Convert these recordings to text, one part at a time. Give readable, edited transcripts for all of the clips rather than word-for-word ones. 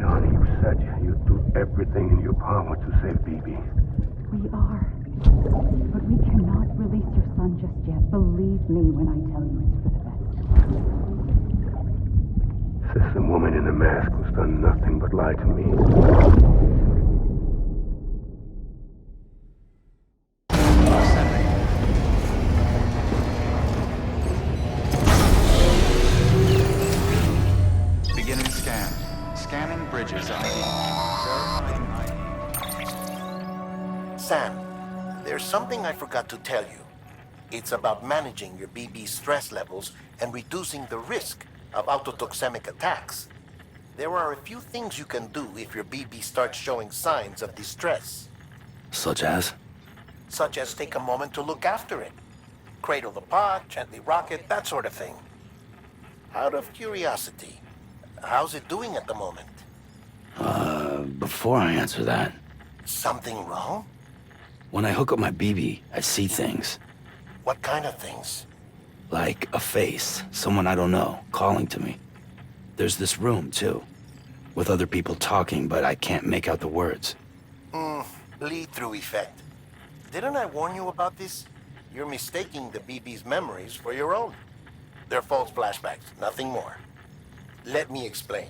honey, you said you'd do everything in your power to save BB. We are. But we cannot release your son just yet. Believe me when I tell you it's for the best. System woman in the mask who's done nothing but lie to me. Beginning scan. Scanning bridges ID. Verifying ID. Sam, there's something I forgot to tell you. It's about managing your BB stress levels and reducing the risk of autotoxemic attacks. There are a few things you can do if your BB starts showing signs of distress. Such as? Such as take a moment to look after it. Cradle the pod, gently rock it, that sort of thing. Out of curiosity, how's it doing at the moment? Before I answer that, Something wrong? when I hook up my BB, I see things. What kind of things? Like a face, someone I don't know, calling to me. There's this room, too, with other people talking, but I can't make out the words. Lead-through effect. Didn't I warn you about this? You're mistaking the BB's memories for your own. They're false flashbacks, nothing more. Let me explain.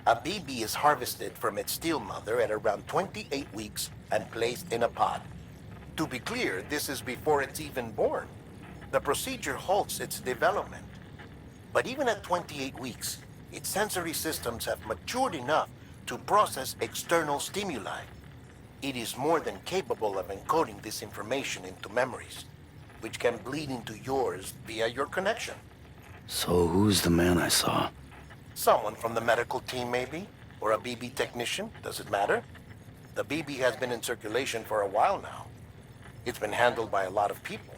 A BB is harvested from its steel mother at around 28 weeks and placed in a pod. To be clear, this is before it's even born. The procedure halts its development. But even at 28 weeks, its sensory systems have matured enough to process external stimuli. It is more than capable of encoding this information into memories, which can bleed into yours via your connection. So who's the man I saw? Someone from the medical team, maybe? Or a BB technician? Does it matter? The BB has been in circulation for a while now. It's been handled by a lot of people.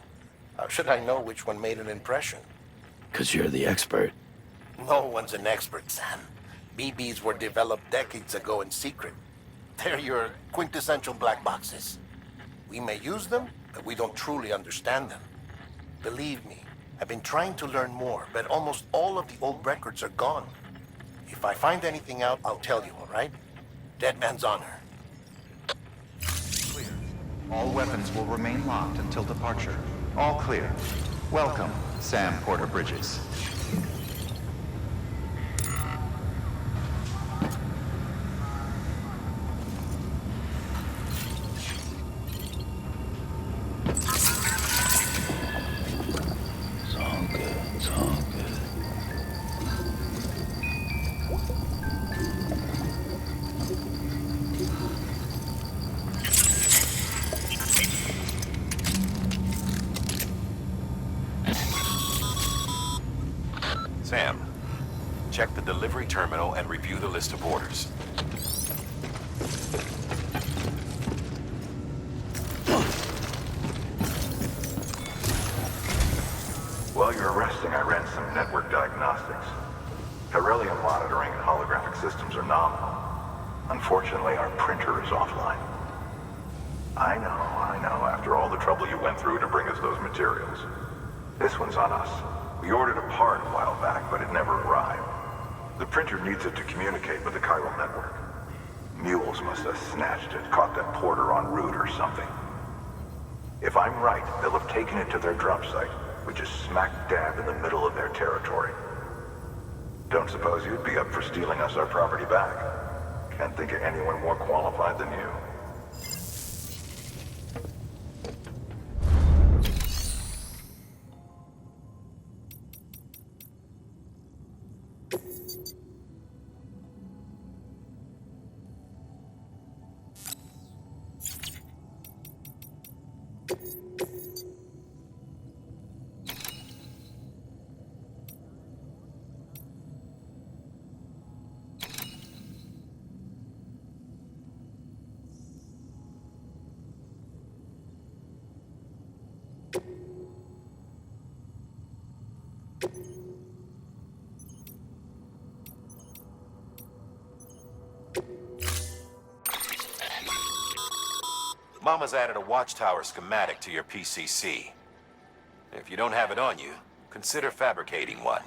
How should I know which one made an impression? 'Cause you're the expert. No one's an expert, Sam. BBs were developed decades ago in secret. They're your quintessential black boxes. We may use them, but we don't truly understand them. Believe me, I've been trying to learn more, but almost all of the old records are gone. If I find anything out, I'll tell you, all right? Dead man's honor. Clear. All weapons will remain locked until departure. All clear. Welcome, Sam Porter Bridges. It's all good, it's all good. Sam, check the delivery terminal and review the list of orders. While you're resting, I ran some network diagnostics. Beryllium monitoring and holographic systems are nominal. Unfortunately, our printer is offline. I know. After all the trouble you went through to bring us those materials. This one's on us. We ordered a part a while back, but it never arrived. The printer needs it to communicate with the chiral network. Mules must have snatched it, caught that porter en route or something. If I'm right, they'll have taken it to their drop site, which is smack dab in the middle of their territory. Don't suppose you'd be up for stealing us our property back? Can't think of anyone more qualified than you. Mama's added a watchtower schematic to your PCC. If you don't have it on you, consider fabricating one.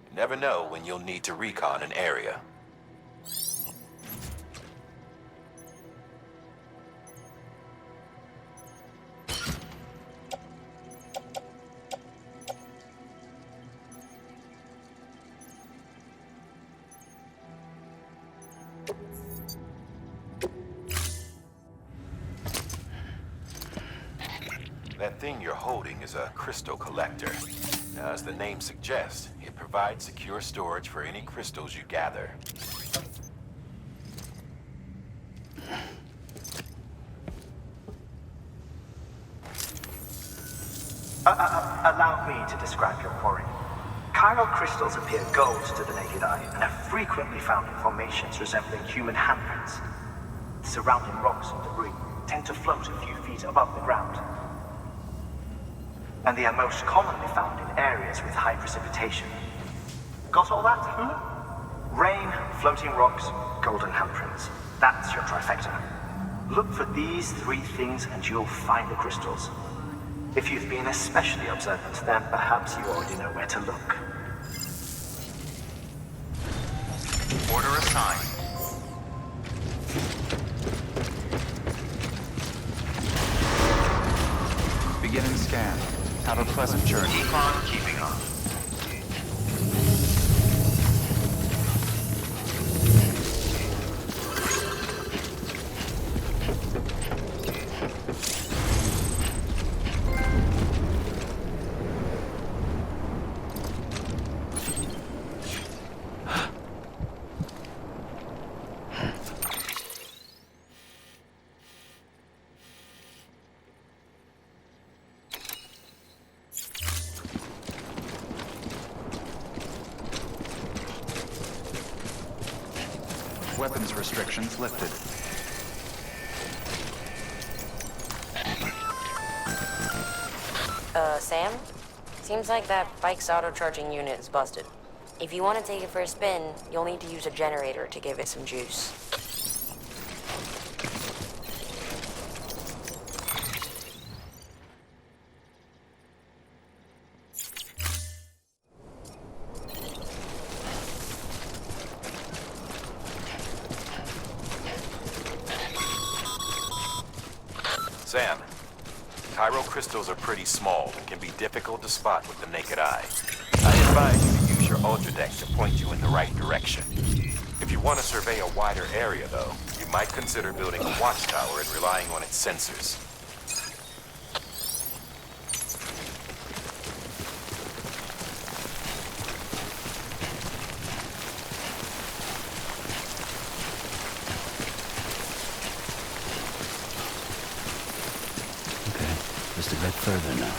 You never know when you'll need to recon an area. That thing you're holding is a crystal collector. Now, as the name suggests, it provides secure storage for any crystals you gather. Allow me to describe your quarry. Chiral crystals appear gold to the naked eye and are frequently found in formations resembling human handprints. Surrounding rocks and debris tend to float a few feet above the ground. And they are most commonly found in areas with high precipitation. Got all that? Rain, floating rocks, golden handprints. That's your trifecta. Look for these three things and you'll find the crystals. If you've been especially observant, then perhaps you already know where to look. Order assigned. Beginning scan. Have a pleasant journey. Keep on keeping on. Weapons restrictions lifted. Sam? Seems like that bike's auto-charging unit is busted. If you want to take it for a spin, you'll need to use a generator to give it some juice. Sam, chiral crystals are pretty small and can be difficult to spot with the naked eye. I advise you to use your ultra deck to point you in the right direction. If you want to survey a wider area, though, you might consider building a watchtower and relying on its sensors. Just a bit further now.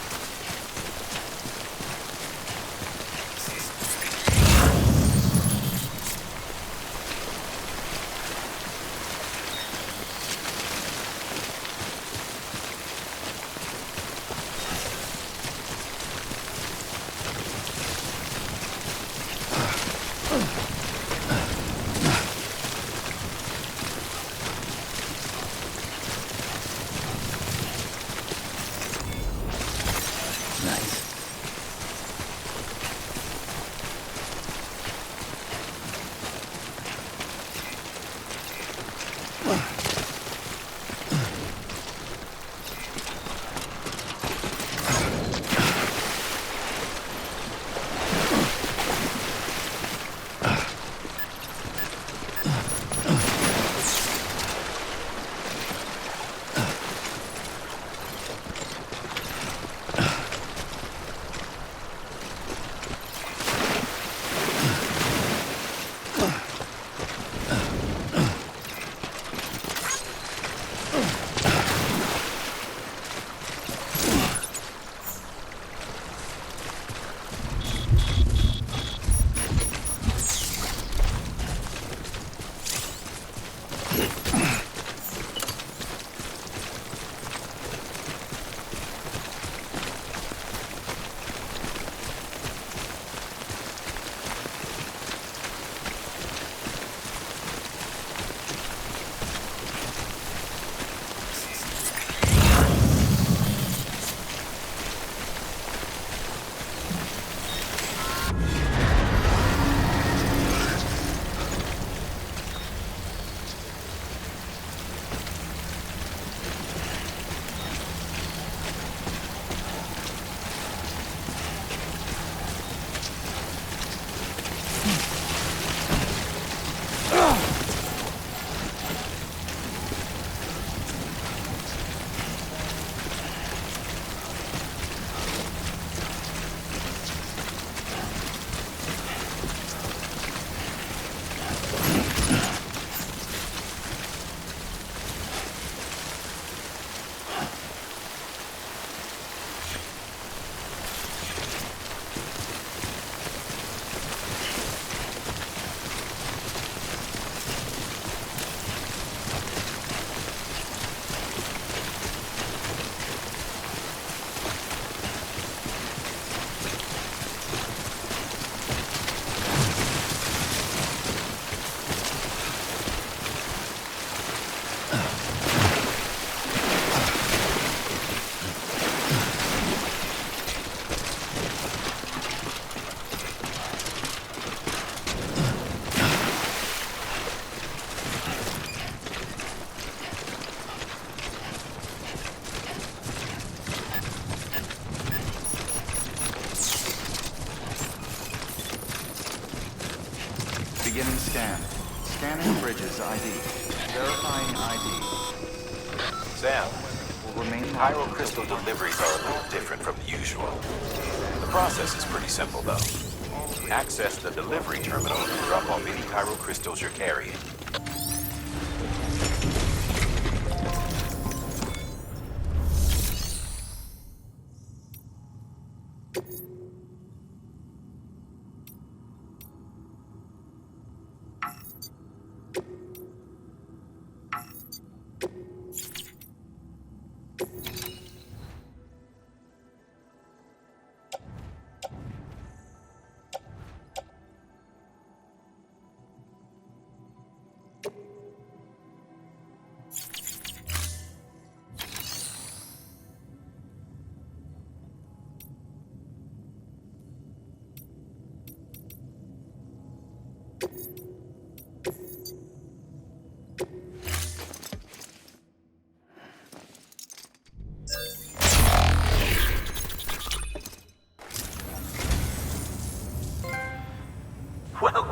Scan. Scanning bridges ID. Verifying ID. Sam, Will remain Pyro crystal deliveries are a little different from the usual. The process is pretty simple, though. Access the delivery terminal and drop off any Pyro crystals you're carrying.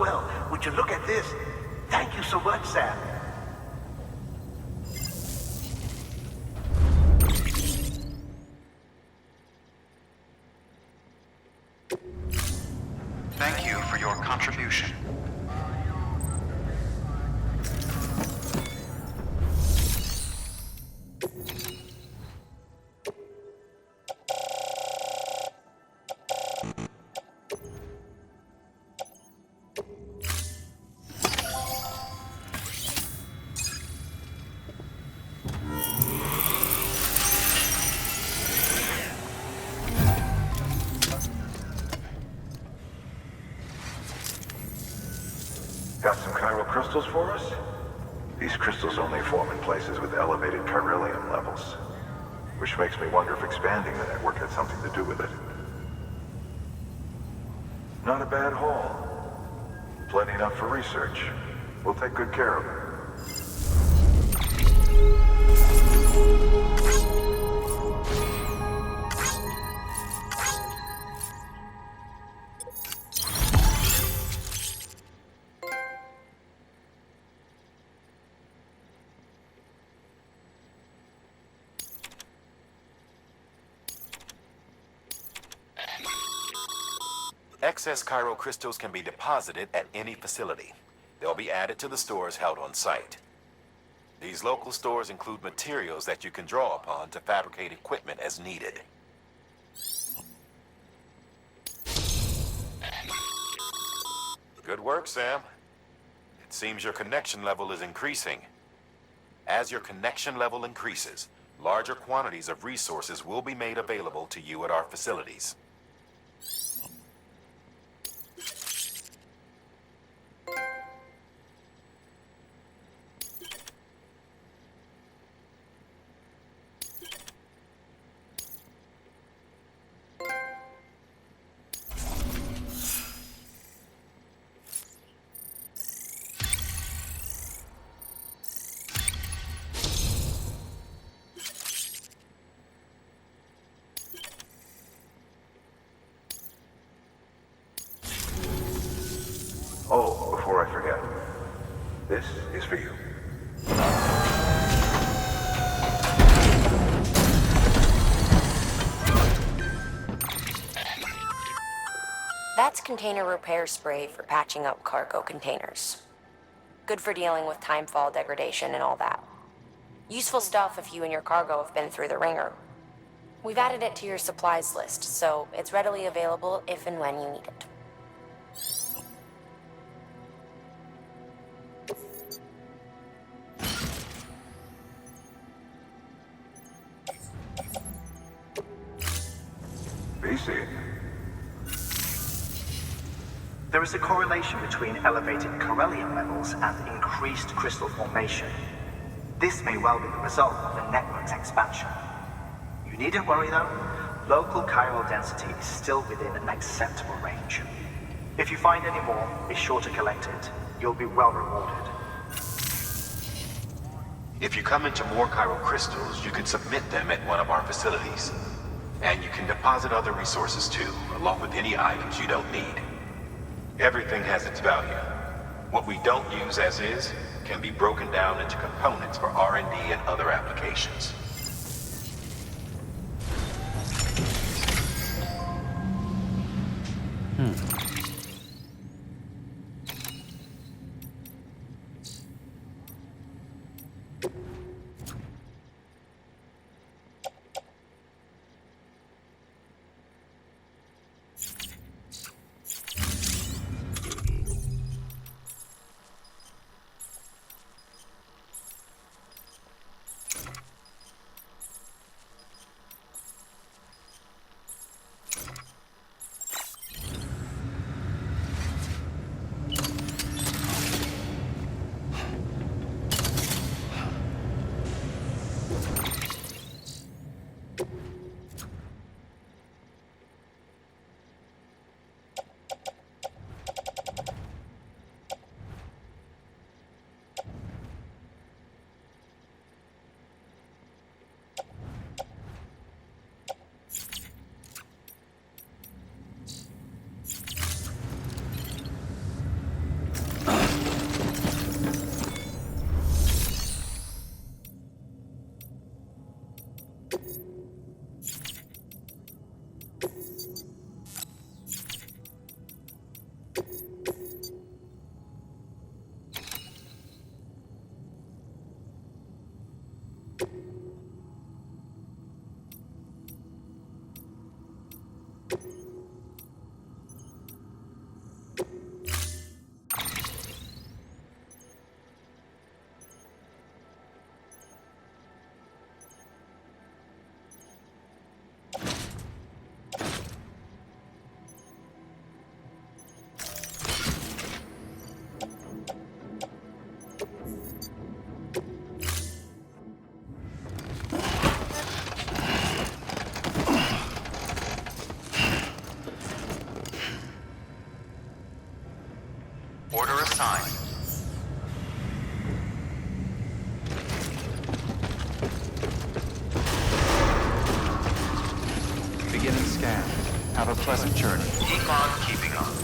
Well, would you look at this? Thank you so much, Sam. Thank you for your contribution. Got some chiral crystals for us? These crystals only form in places with elevated chiralium levels, which makes me wonder if expanding the network had something to do with it. Not a bad haul. Plenty enough for research. We'll take good care of it. Excess chiral crystals can be deposited at any facility. They'll be added to the stores held on site. These local stores include materials that you can draw upon to fabricate equipment as needed. Good work, Sam. It seems your connection level is increasing. As your connection level increases, larger quantities of resources will be made available to you at our facilities. Oh, before I forget, this is for you. That's container repair spray for patching up cargo containers. Good for dealing with timefall degradation and all that. Useful stuff if you and your cargo have been through the ringer. We've added it to your supplies list, so it's readily available if and when you need it. BC. There is a correlation between elevated chiralium levels and increased crystal formation. This may well be the result of the network's expansion. You needn't worry though. Local chiral density is still within an acceptable range. If you find any more, be sure to collect it. You'll be well rewarded. If you come into more chiral crystals, you can submit them at one of our facilities. And you can deposit other resources too, along with any items you don't need. Everything has its value. What we don't use as is can be broken down into components for R&D and other applications. Order assigned. Beginning scan. Have a pleasant journey. Keep on keeping on.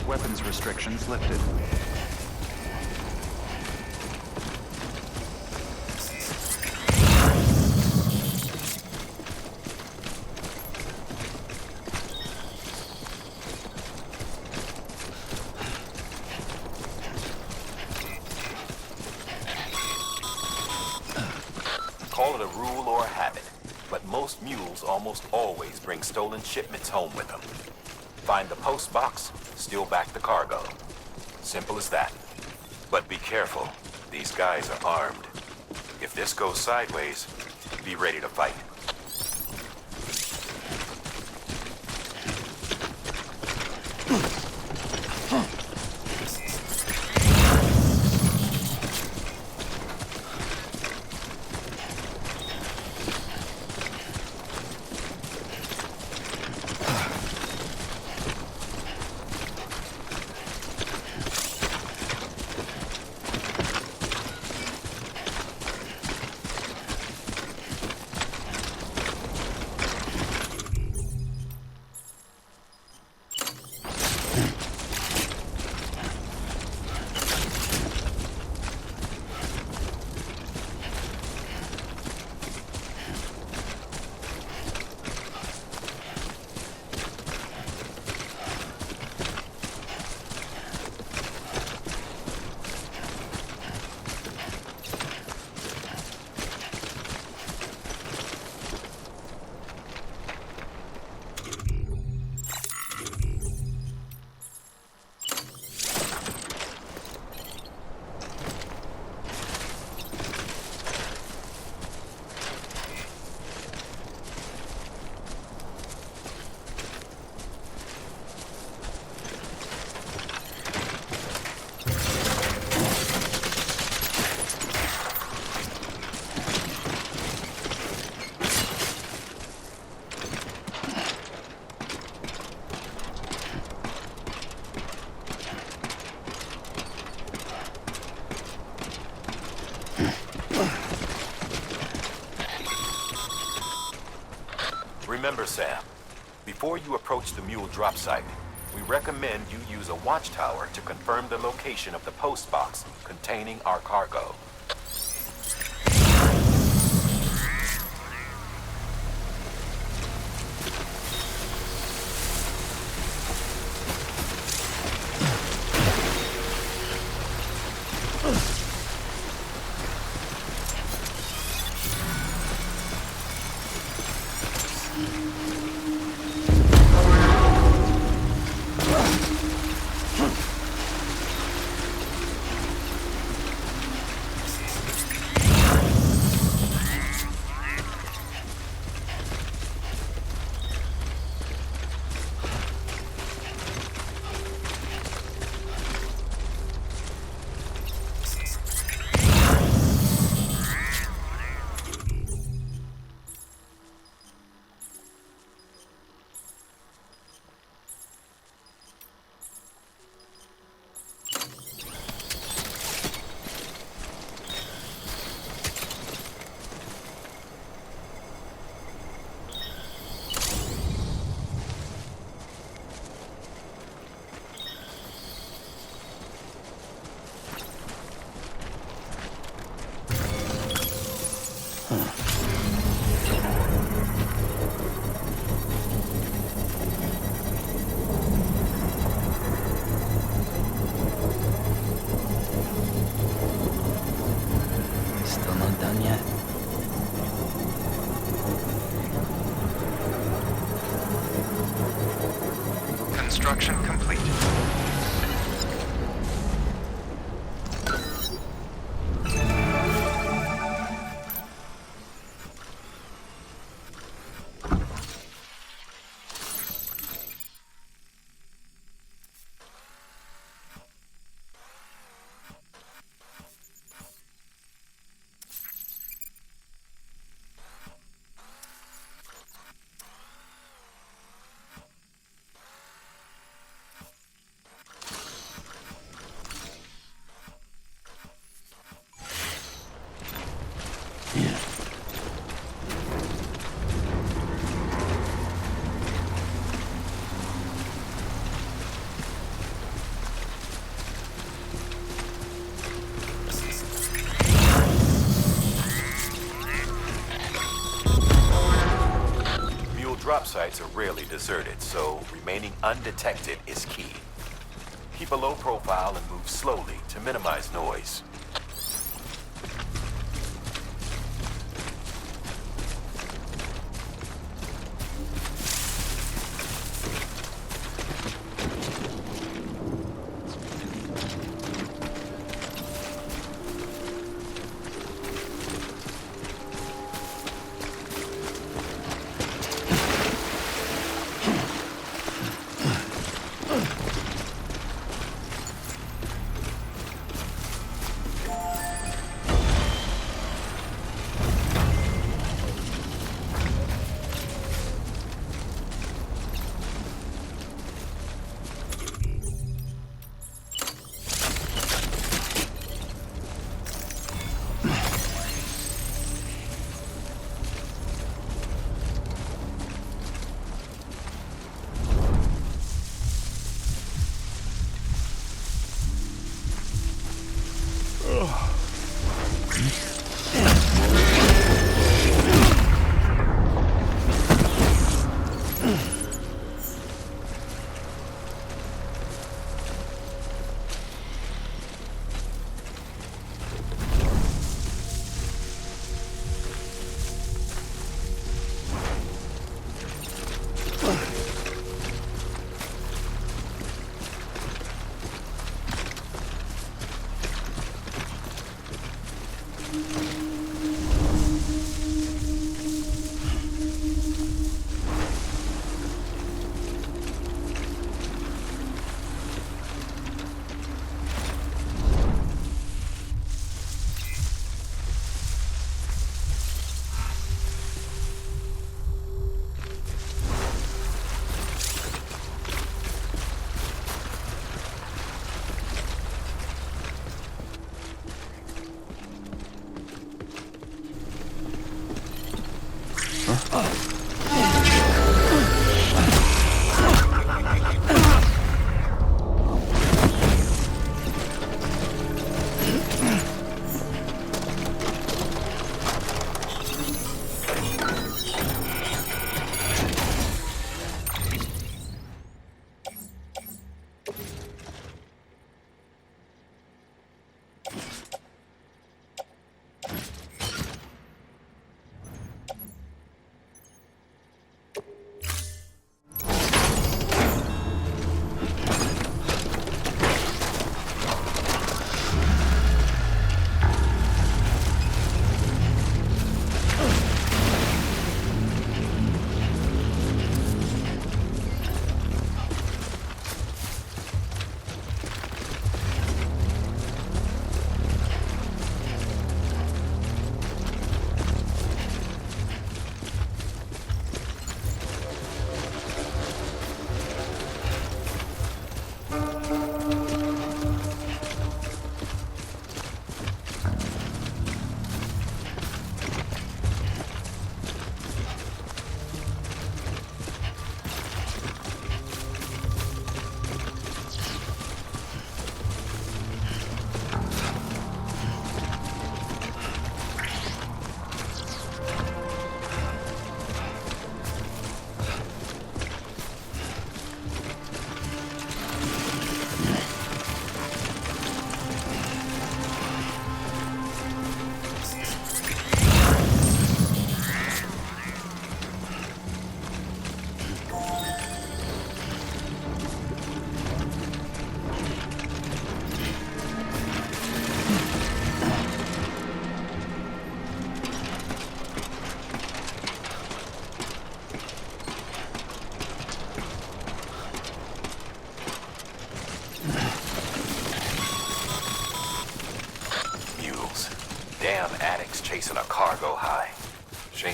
Weapons restrictions lifted. Call it a rule or a habit, but most mules almost always bring stolen shipments home with them. Find the post box, steal back the cargo. Simple as that. But be careful. These guys are armed. If this goes sideways, be ready to fight. Remember, Sam, before you approach the mule drop site, we recommend you use a watchtower to confirm the location of the post box containing our cargo. Still not done yet. Construction complete. Drop sites are rarely deserted, so remaining undetected is key. Keep a low profile and move slowly to minimize noise.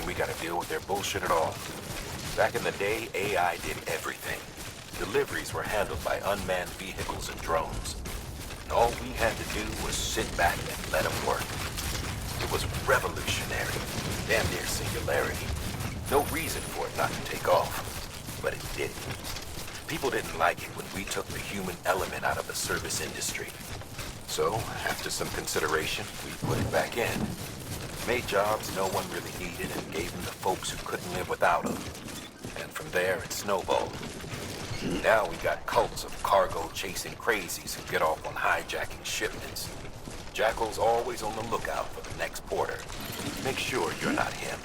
mean we gotta deal with their bullshit at all. Back in the day, AI did everything. Deliveries were handled by unmanned vehicles and drones. All we had to do was sit back and let them work. It was revolutionary, damn near singularity. No reason for it not to take off, but it didn't. People didn't like it when we took the human element out of the service industry. So, after some consideration, we put it back in. Made jobs no one really needed and gave them to folks who couldn't live without them. And from there, it snowballed. Now we got cults of cargo-chasing crazies who get off on hijacking shipments. Jackal's always on the lookout for the next porter. Make sure you're not him.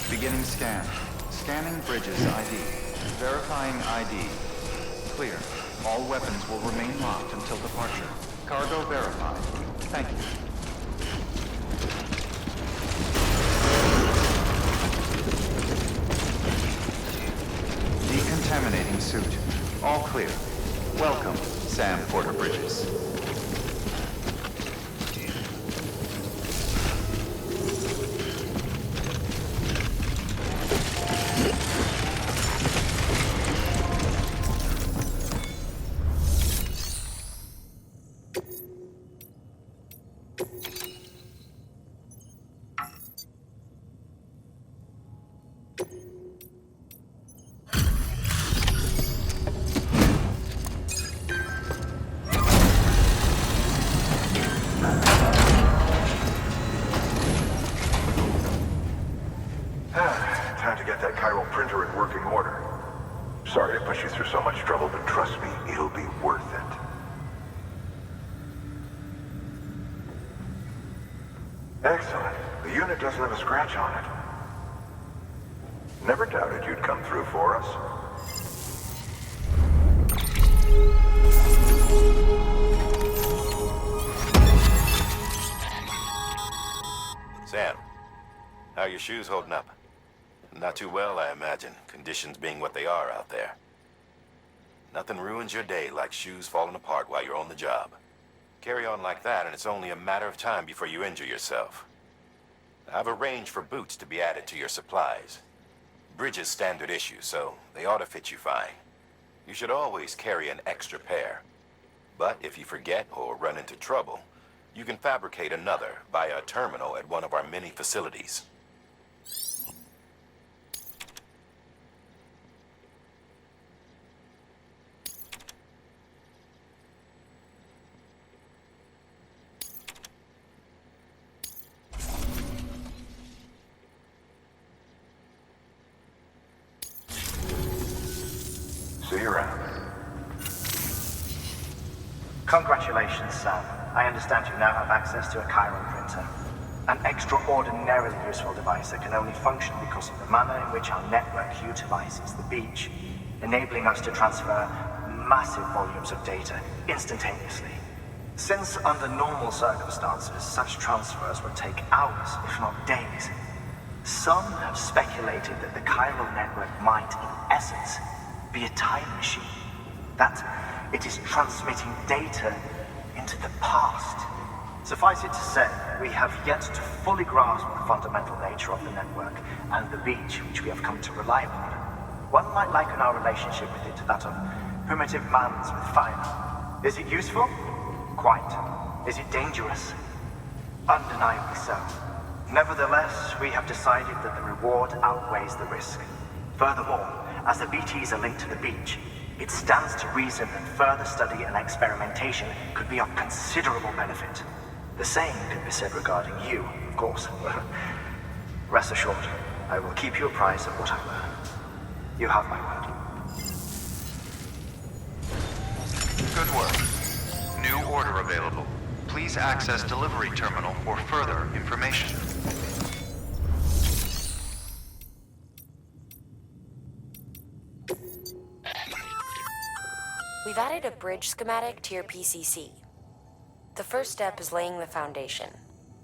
Beginning scan. Scanning bridges ID. Verifying ID. Clear. All weapons will remain locked until departure. Cargo verified. Thank you. Decontaminating suit. All clear. Welcome, Sam Porter Bridges. Time to get that chiral printer in working order. Sorry to push you through so much trouble, but trust me, it'll be worth it. Excellent. The unit doesn't have a scratch on it. Never doubted you'd come through for us. Sam, how are your shoes holding up? Not too well, I imagine, conditions being what they are out there. Nothing ruins your day like shoes falling apart while you're on the job. Carry on like that, and it's only a matter of time before you injure yourself. I've arranged for boots to be added to your supplies. Bridges standard issue, so they ought to fit you fine. You should always carry an extra pair. But if you forget or run into trouble, you can fabricate another via a terminal at one of our many facilities. See you around. Congratulations, Sam. I understand you now have access to a chiral printer. An extraordinarily useful device that can only function because of the manner in which our network utilizes the beach, enabling us to transfer massive volumes of data instantaneously. Since under normal circumstances, such transfers would take hours, if not days, some have speculated that the chiral network might, in essence, be a time machine. That it is transmitting data into the past. Suffice it to say, we have yet to fully grasp the fundamental nature of the network and the beach which we have come to rely upon. One might liken our relationship with it to that of primitive man's with fire. Is it useful? Quite. Is it dangerous? Undeniably so. Nevertheless, we have decided that the reward outweighs the risk. Furthermore, as the BTs are linked to the beach, it stands to reason that further study and experimentation could be of considerable benefit. The same could be said regarding you, of course. Rest assured, I will keep you apprised of what I learn. You have my word. Good work. New order available. Please access delivery terminal for further information. We've added a bridge schematic to your PCC. The first step is laying the foundation.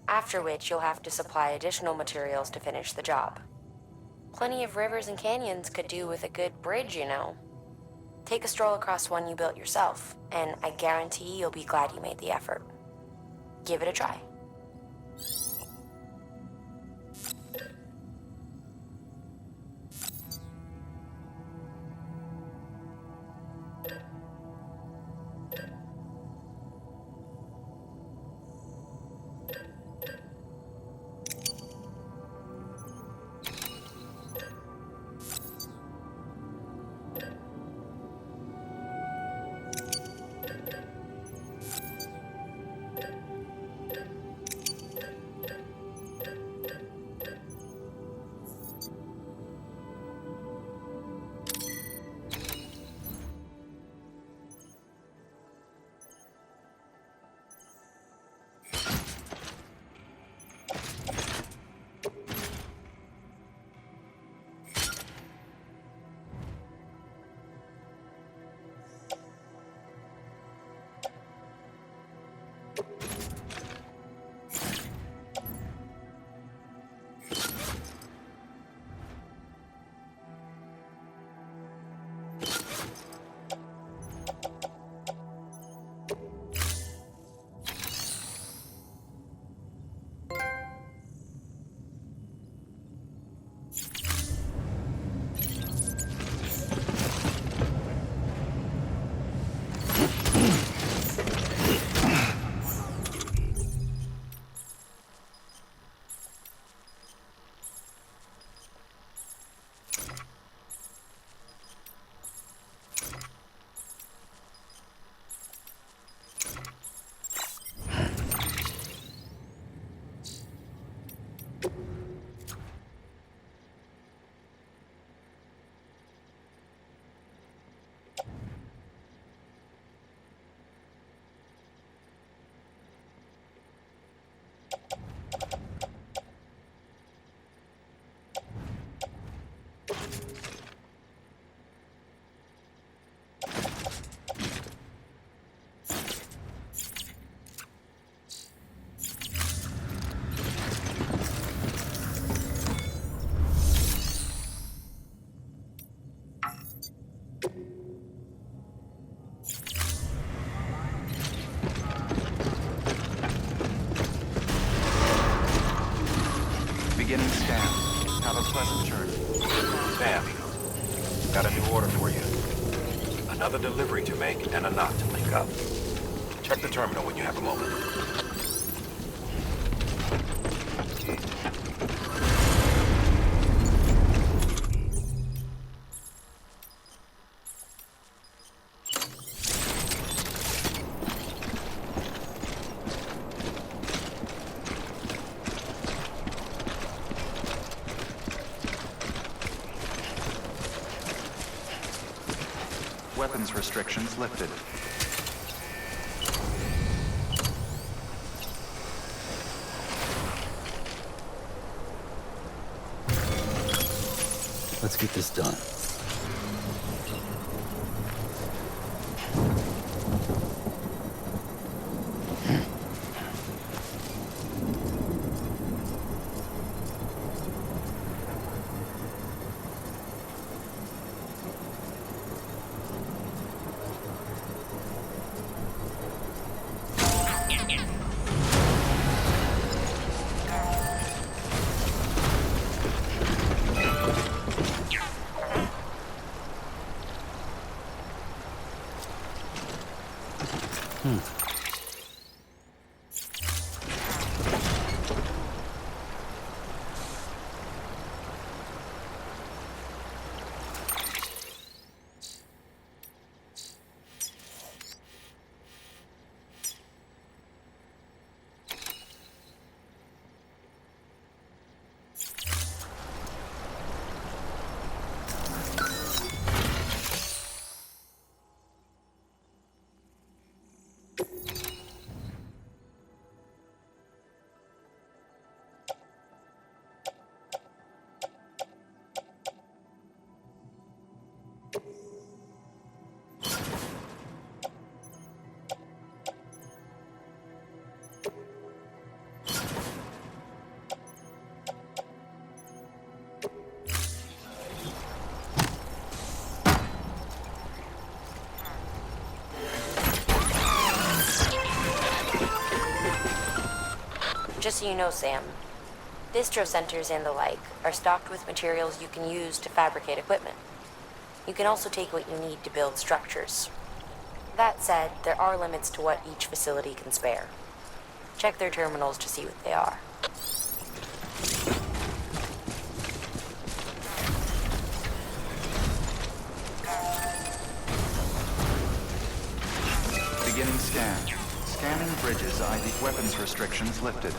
after which you'll have to supply additional materials to finish the job. Plenty of rivers and canyons could do with a good bridge, you know. Take a stroll across one you built yourself, and I guarantee you'll be glad you made the effort. Give it a try. Beginning scan. Have a pleasant journey. Sam, got a new order for you. Another delivery to make and a knot to link up. Check the terminal when you have a moment. Weapons restrictions lifted. Let's get this done. Just so you know, Sam, distro centers and the like are stocked with materials you can use to fabricate equipment. You can also take what you need to build structures. That said, there are limits to what each facility can spare. Check their terminals to see what they are. Beginning scan. Scanning bridges ID. Weapons restrictions lifted.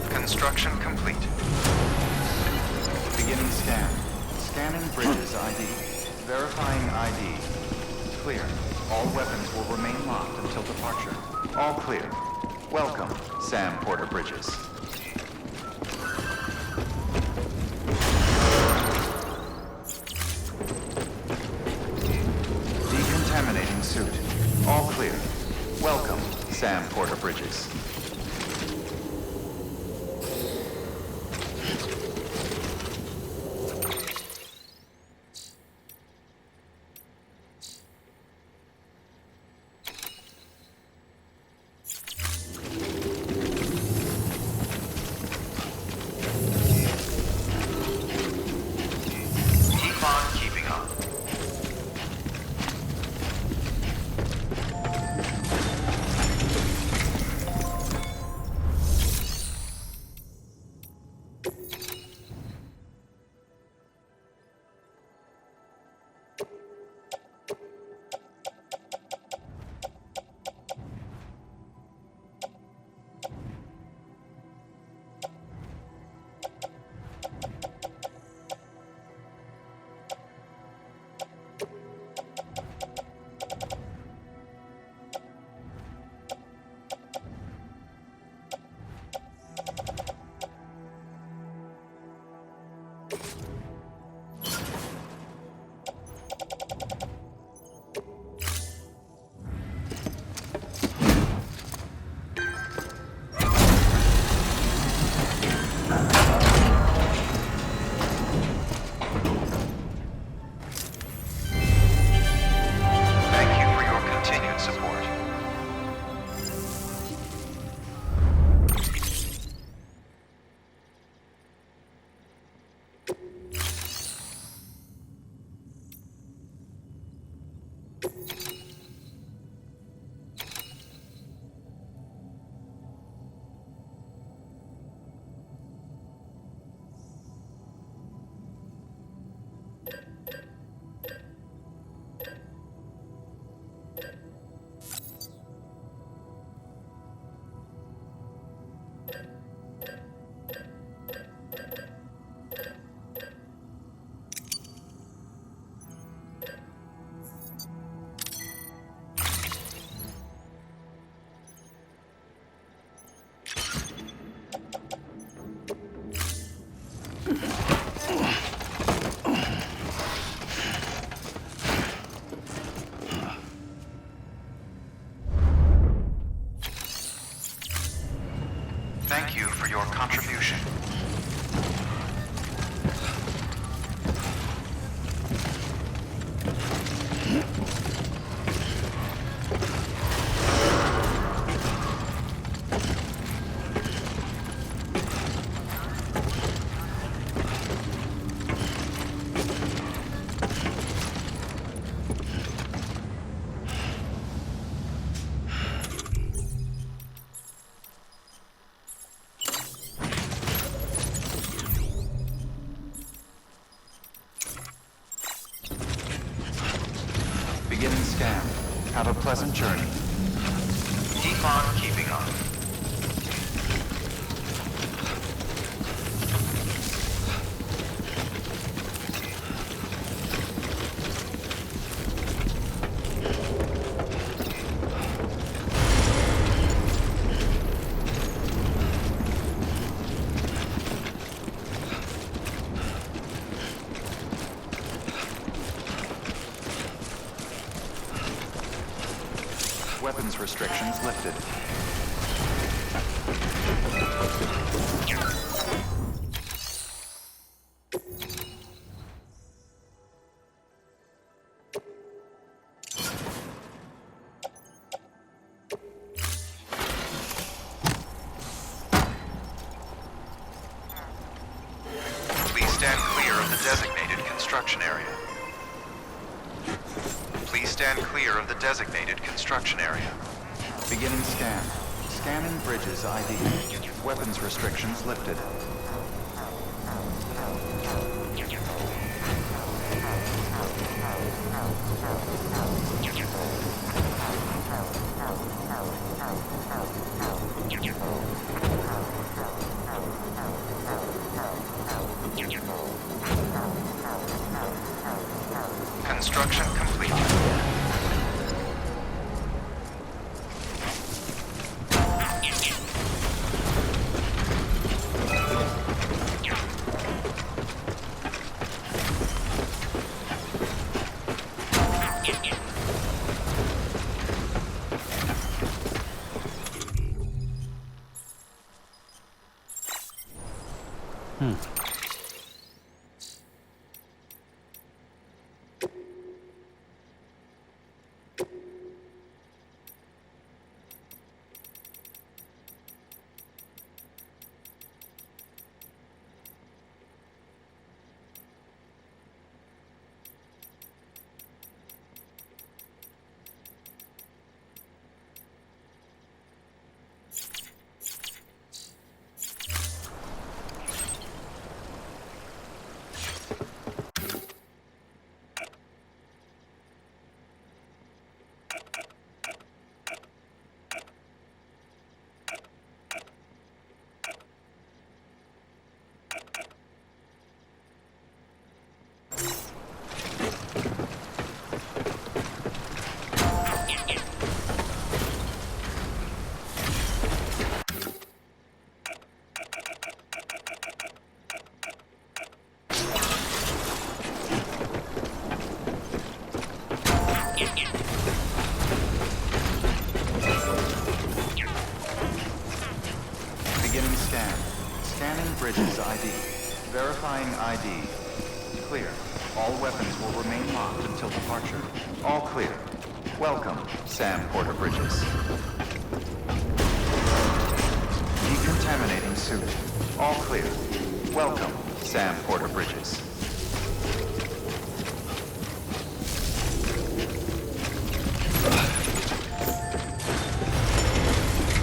Construction complete. Beginning scan. Scanning bridges ID. Verifying ID. Clear. All weapons will remain locked until departure. All clear. Welcome, Sam Porter Bridges. Decontaminating suit. All clear. Welcome, Sam Porter Bridges. Thank you for your contribution. Keep on keeping on. Weapons restrictions lifted. Please stand clear of the designated construction area. Please stand clear of the designated construction area. Beginning scan. Scanning bridges ID. Weapons restrictions lifted. Construction complete. Bridges ID. Verifying ID. Clear. All weapons will remain locked until departure. All clear. Welcome, Sam Porter Bridges. Decontaminating suit. All clear. Welcome, Sam Porter Bridges.